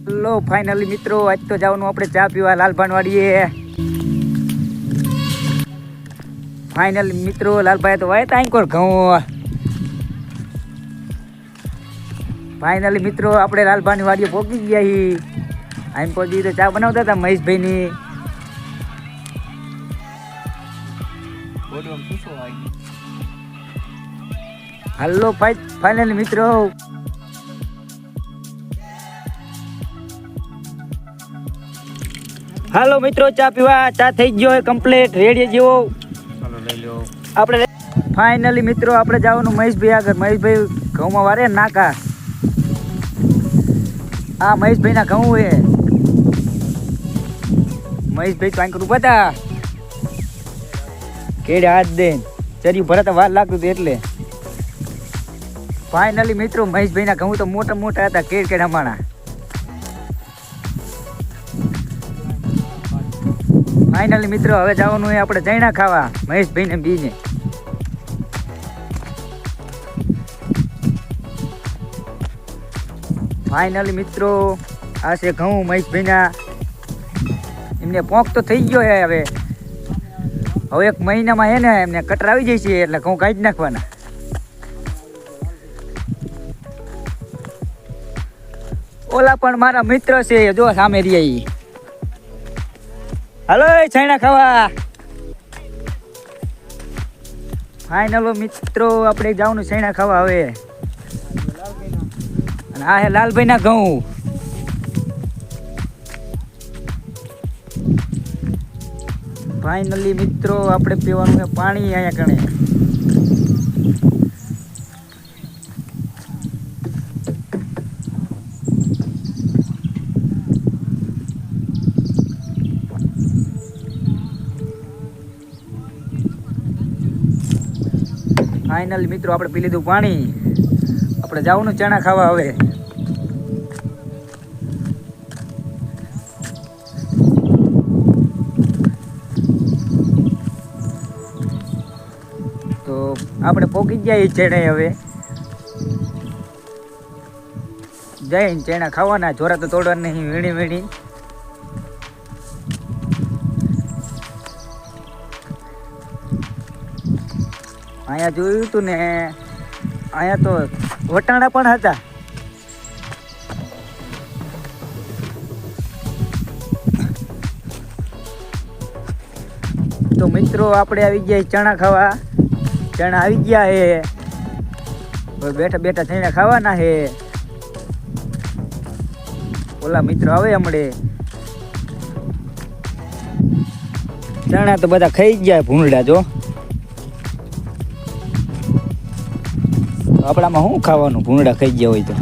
લો finally મિત્રો આજ તો જવાનું આપણે ચા પીવા લાલભાન વાડીએ. ફાઇનલી મિત્રો લાલભાઈ તો વાયતા આંકોર ઘઉં. ફાઇનલી મિત્રો આપણે લાલભાની વાડીએ પહોંચી ગયા હી. આમ પહોંચી તો ચા બનાવતા હતા મહેશભાઈની. હાલો ફાઇનલી મિત્રો હાલો મિત્રો ચા પીવા ચા થઈ ગયો કમ્પ્લીટ રેડી જેવો. આપણે ફાઇનલી મિત્રો આપણે જવાનું મહેશભાઈ આગળ. મહેશભાઈ ઘઉંમાં વારે નાકા. આ મહેશભાઈ ના ઘઉં હે. મહેશભાઈ તો આંકર ઉભા હતા કેડે હાથ દે ચર્યું ભરાતા વાર લાગતું હતું એટલે. ફાઇનલી મિત્રો મહેશભાઈ ના ઘઉં તો મોટા મોટા હતા કેડ હમાણા. ફાઇનલી મિત્રો હવે જવાનું હોય આપણે ચૈણા ખાવા મહેશભાઈ ને બીને. ફાઇનલી મિત્રો આ છે ઘઉં મહેશભાઈ ના. એમને પોંક તો થઈ ગયો હે. હવે એક મહિનામાં હે ને એમને કટર આવી જાય છે એટલે ઘઉં કાઢી નાખવાના. ઓલા પણ મારા મિત્ર છે જો સામે રહ્યા. હાલો છાણા ખાવા. ફાઇનલો મિત્રો આપણે જવાનું છાણા ખાવા હવે. અને આ હે લાલભાઈ ના ઘઉં. ફાઇનલી મિત્રો આપણે પીવાનું પાણી અહીંયા કણે. ફાઇનલી મિત્રો આપણે પી લીધું પાણી. આપણે જવાનું ચણા ખાવા હવે. તો આપણે પોકી ગયા ચણા હવે. જઈને ચણા ખાવાના. જોરા તો તોડવાના નહીં વીણી વીણી. અહીંયા જોયું હતું ને અહીંયા તો વટાણા પણ હતા. તો મિત્રો આપણે આવી ગયા ચણા ખાવા. ચણા આવી ગયા હે. બેઠા બેઠા ચણા ખાવાના હે. ઓલા મિત્રો આવે હમણે. ચણા તો બધા ખાઈ ગયા ભૂંડા જો. આપણામાં શું ખાવાનું ભૂંડા ખાઈ ગયા હોય તો.